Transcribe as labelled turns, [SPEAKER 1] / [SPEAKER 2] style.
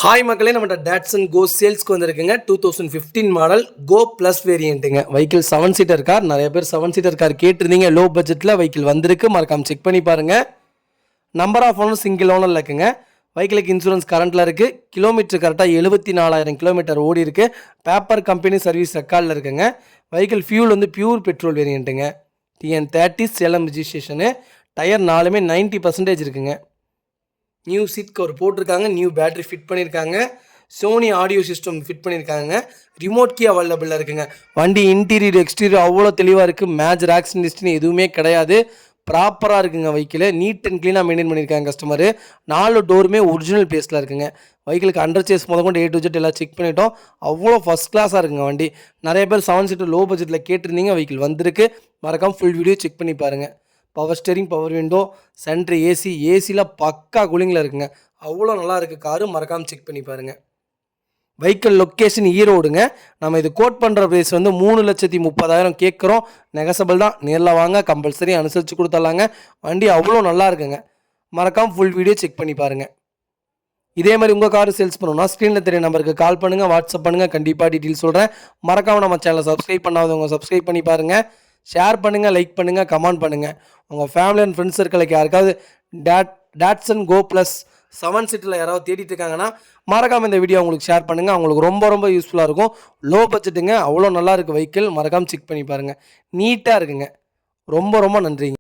[SPEAKER 1] Hi மக்களே, நம்ம Dodson கோ சேல்ஸ்க்கு வந்திருக்குங்க. 2015 மாடல் கோ ப்ளஸ் வேரியண்ட்டுங்க. Vehicle 7 seater car. நிறைய பேர் 7 சீட்டர் கார் கேட்டிருந்தீங்க. லோ பட்ஜெட்டில் வெஹிக்கிள் வந்திருக்கு. மறக்காம செக் பண்ணி பாருங்கள். Number of owner single owner இருக்குங்க. வெஹிக்கிளுக்கு இன்சூரன்ஸ் கரண்ட்டில் இருக்குது. கிலோமீட்டர் கரெக்டாக 74,000 கிலோமீட்டர் ஓடி இருக்குது. பேப்பர் கம்பெனி சர்வீஸ் ரெக்கார்டில் இருக்குங்க. வெஹிக்கிள் ஃபியூல் வந்து pure petrol வேரியண்ட்டுங்க. TN30 Salem ரிஜிஸ்ட்ரேஷனு. Tyre 4மே 90% இருக்குங்க. நியூ சீட் கவர் போட்டிருக்காங்க. நியூ பேட்டரி ஃபிட் பண்ணியிருக்காங்க. சோனி ஆடியோ சிஸ்டம் ஃபிட் பண்ணியிருக்காங்க. ரிமோட் கீ அவைலபிளாக இருக்குங்க. வண்டி இன்டீரியர் எக்ஸ்டீரியர் அவ்வளோ தெளிவாக இருக்குது. மேஜர் ஆக்சிடென்ட் எதுவுமே கிடையாது. ப்ராப்பராக இருக்குங்க. வெஹிக்கிள் நீட் அண்ட் க்ளீனாக மெயின்டைன் பண்ணியிருக்காங்க கஸ்டமரு. 4 டோருமே ஒரிஜினல் பேஸில் இருக்குங்க. வெஹிக்கிளுக்கு அண்டர் சேஸ் முதற்கொண்டு A to Z எல்லாம் செக் பண்ணிட்டோம். அவ்வளோ ஃபஸ்ட் கிளாஸாக இருக்குங்க வண்டி. நிறைய பேர் 7 சீட்டர் லோ பட்ஜெட்டில் கேட்டிருந்தீங்க. வெஹிக்கிள் வந்திருக்கு. மறக்காமல் ஃபுல் வீடியோ செக் பண்ணி பாருங்கள். Power steering, power window, centre ஏசியில் பக்கா கூலிங்கில் இருக்குங்க. அவ்வளோ நல்லா இருக்குது காரு. மறக்காமல் செக் பண்ணி பாருங்கள். வெஹிக்கிள் லொக்கேஷன் ஈரோடுங்க. நம்ம இது கோட் பண்ணுற ப்ரைஸ் வந்து 3,30,000 கேட்குறோம். நெகசபிள் தான். நேரில் வாங்க, கம்பல்சரி அனுசரித்து கொடுத்துடலாங்க. வண்டி அவ்வளோ நல்லா இருக்குங்க. மறக்காமல் ஃபுல் வீடியோ செக் பண்ணி பாருங்கள். இதே மாதிரி உங்கள் காரு சேல்ஸ் பண்ணணும்னா ஸ்க்ரீனில் தெரிய நம்பருக்கு கால் பண்ணுங்கள், வாட்ஸ்அப் பண்ணுங்கள். கண்டிப்பாக டீட்டெயில் சொல்கிறேன். மறக்காமல் நம்ம சேனலை சப்ஸ்கிரைப் பண்ணாதவங்க சப்ஸ்கிரைப் பண்ணி பாருங்கள். ஷேர் பண்ணுங்கள், லைக் பண்ணுங்கள், கமெண்ட் பண்ணுங்கள். உங்கள் ஃபேமிலி அண்ட் ஃப்ரெண்ட்ஸ் சர்க்கிளுக்கு யாருக்காவது டாட்சன் கோ ப்ளஸ் 7 சீட்டில் யாராவது தேடிட்டு இருக்காங்கன்னா மறக்காமல் இந்த வீடியோ உங்களுக்கு ஷேர் பண்ணுங்கள். அவங்களுக்கு ரொம்ப யூஸ்ஃபுல்லாக இருக்கும். லோ பட்ஜெட்டுங்க. அவ்வளோ நல்லா இருக்குது வெஹிக்கிள். மறக்காமல் செக் பண்ணி பாருங்கள். நீட்டாக இருக்குங்க. ரொம்ப நன்றிங்க.